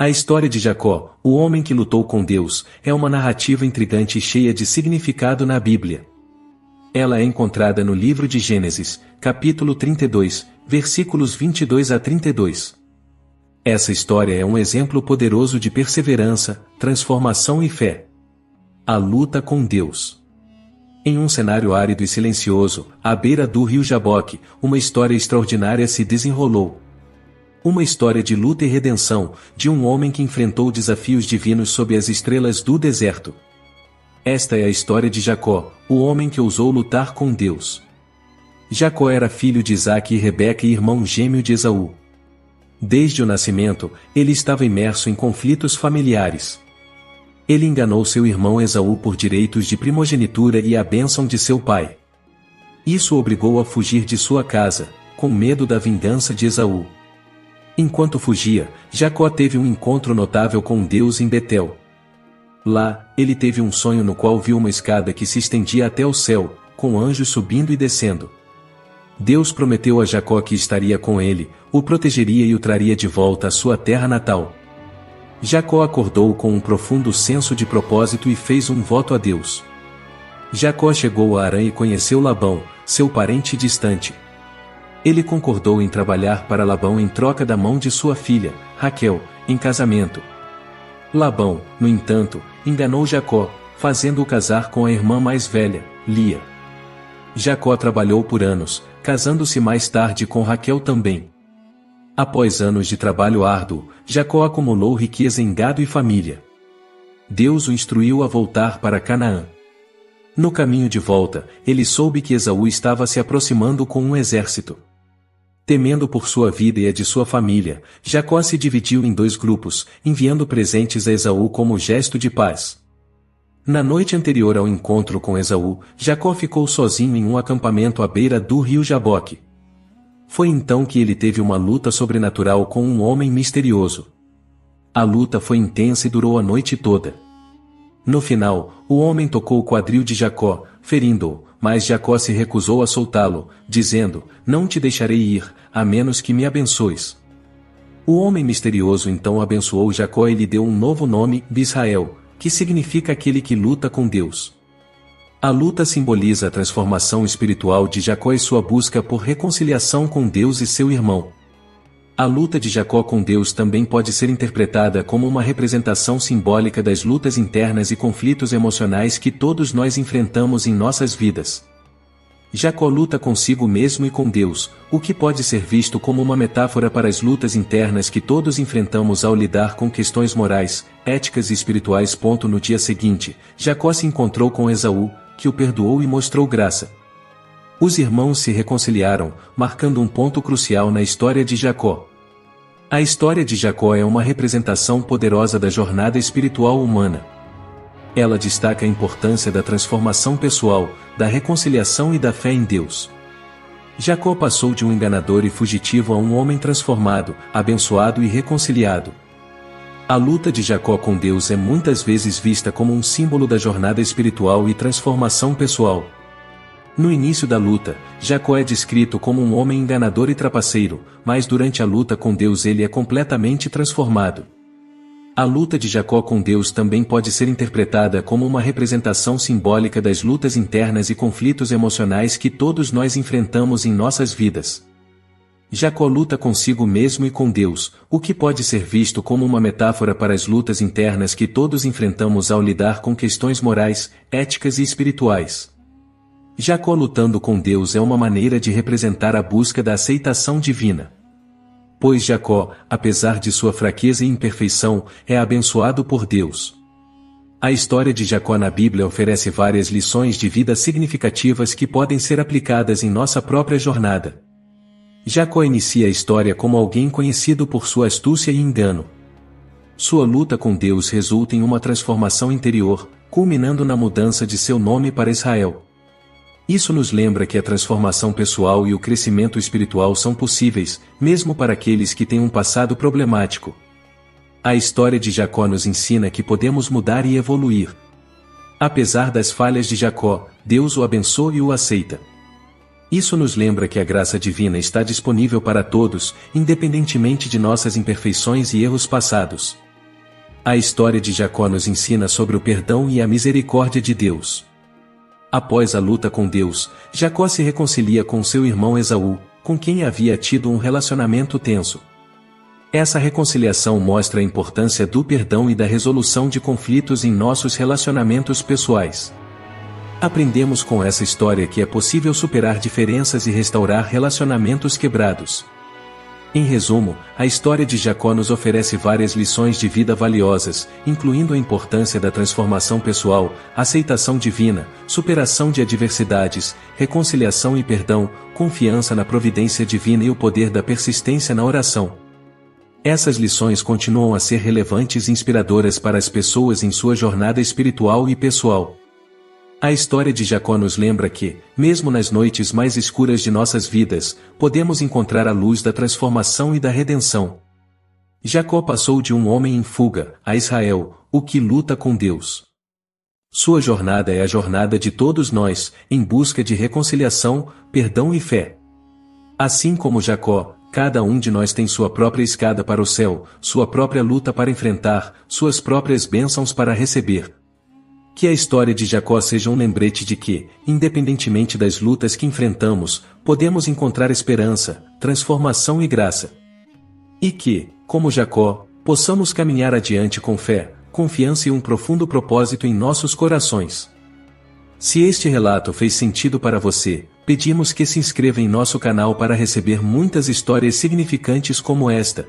A história de Jacó, o homem que lutou com Deus, é uma narrativa intrigante e cheia de significado na Bíblia. Ela é encontrada no livro de Gênesis, capítulo 32, versículos 22 a 32. Essa história é um exemplo poderoso de perseverança, transformação e fé. A luta com Deus. Em um cenário árido e silencioso, à beira do rio Jaboque, uma história extraordinária se desenrolou. Uma história de luta e redenção, de um homem que enfrentou desafios divinos sob as estrelas do deserto. Esta é a história de Jacó, o homem que ousou lutar com Deus. Jacó era filho de Isaque e Rebeca e irmão gêmeo de Esaú. Desde o nascimento, ele estava imerso em conflitos familiares. Ele enganou seu irmão Esaú por direitos de primogenitura e a bênção de seu pai. Isso o obrigou a fugir de sua casa, com medo da vingança de Esaú. Enquanto fugia, Jacó teve um encontro notável com Deus em Betel. Lá, ele teve um sonho no qual viu uma escada que se estendia até o céu, com anjos subindo e descendo. Deus prometeu a Jacó que estaria com ele, o protegeria e o traria de volta à sua terra natal. Jacó acordou com um profundo senso de propósito e fez um voto a Deus. Jacó chegou a Harã e conheceu Labão, seu parente distante. Ele concordou em trabalhar para Labão em troca da mão de sua filha, Raquel, em casamento. Labão, no entanto, enganou Jacó, fazendo-o casar com a irmã mais velha, Lia. Jacó trabalhou por anos, casando-se mais tarde com Raquel também. Após anos de trabalho árduo, Jacó acumulou riqueza em gado e família. Deus o instruiu a voltar para Canaã. No caminho de volta, ele soube que Esaú estava se aproximando com um exército. Temendo por sua vida e a de sua família, Jacó se dividiu em 2 grupos, enviando presentes a Esaú como gesto de paz. Na noite anterior ao encontro com Esaú, Jacó ficou sozinho em um acampamento à beira do rio Jaboque. Foi então que ele teve uma luta sobrenatural com um homem misterioso. A luta foi intensa e durou a noite toda. No final, o homem tocou o quadril de Jacó, ferindo-o, mas Jacó se recusou a soltá-lo, dizendo: "Não te deixarei ir, a menos que me abençoes." O homem misterioso então abençoou Jacó e lhe deu um novo nome, Israel, que significa aquele que luta com Deus. A luta simboliza a transformação espiritual de Jacó e sua busca por reconciliação com Deus e seu irmão. A luta de Jacó com Deus também pode ser interpretada como uma representação simbólica das lutas internas e conflitos emocionais que todos nós enfrentamos em nossas vidas. Jacó luta consigo mesmo e com Deus, o que pode ser visto como uma metáfora para as lutas internas que todos enfrentamos ao lidar com questões morais, éticas e espirituais. No dia seguinte, Jacó se encontrou com Esaú, que o perdoou e mostrou graça. Os irmãos se reconciliaram, marcando um ponto crucial na história de Jacó. A história de Jacó é uma representação poderosa da jornada espiritual humana. Ela destaca a importância da transformação pessoal, da reconciliação e da fé em Deus. Jacó passou de um enganador e fugitivo a um homem transformado, abençoado e reconciliado. A luta de Jacó com Deus é muitas vezes vista como um símbolo da jornada espiritual e transformação pessoal. No início da luta, Jacó é descrito como um homem enganador e trapaceiro, mas durante a luta com Deus ele é completamente transformado. A luta de Jacó com Deus também pode ser interpretada como uma representação simbólica das lutas internas e conflitos emocionais que todos nós enfrentamos em nossas vidas. Jacó luta consigo mesmo e com Deus, o que pode ser visto como uma metáfora para as lutas internas que todos enfrentamos ao lidar com questões morais, éticas e espirituais. Jacó lutando com Deus é uma maneira de representar a busca da aceitação divina. Pois Jacó, apesar de sua fraqueza e imperfeição, é abençoado por Deus. A história de Jacó na Bíblia oferece várias lições de vida significativas que podem ser aplicadas em nossa própria jornada. Jacó inicia a história como alguém conhecido por sua astúcia e engano. Sua luta com Deus resulta em uma transformação interior, culminando na mudança de seu nome para Israel. Isso nos lembra que a transformação pessoal e o crescimento espiritual são possíveis, mesmo para aqueles que têm um passado problemático. A história de Jacó nos ensina que podemos mudar e evoluir. Apesar das falhas de Jacó, Deus o abençoa e o aceita. Isso nos lembra que a graça divina está disponível para todos, independentemente de nossas imperfeições e erros passados. A história de Jacó nos ensina sobre o perdão e a misericórdia de Deus. Após a luta com Deus, Jacó se reconcilia com seu irmão Esaú, com quem havia tido um relacionamento tenso. Essa reconciliação mostra a importância do perdão e da resolução de conflitos em nossos relacionamentos pessoais. Aprendemos com essa história que é possível superar diferenças e restaurar relacionamentos quebrados. Em resumo, a história de Jacó nos oferece várias lições de vida valiosas, incluindo a importância da transformação pessoal, aceitação divina, superação de adversidades, reconciliação e perdão, confiança na providência divina e o poder da persistência na oração. Essas lições continuam a ser relevantes e inspiradoras para as pessoas em sua jornada espiritual e pessoal. A história de Jacó nos lembra que, mesmo nas noites mais escuras de nossas vidas, podemos encontrar a luz da transformação e da redenção. Jacó passou de um homem em fuga, a Israel, o que luta com Deus. Sua jornada é a jornada de todos nós, em busca de reconciliação, perdão e fé. Assim como Jacó, cada um de nós tem sua própria escada para o céu, sua própria luta para enfrentar, suas próprias bênçãos para receber. Que a história de Jacó seja um lembrete de que, independentemente das lutas que enfrentamos, podemos encontrar esperança, transformação e graça. E que, como Jacó, possamos caminhar adiante com fé, confiança e um profundo propósito em nossos corações. Se este relato fez sentido para você, pedimos que se inscreva em nosso canal para receber muitas histórias significantes como esta.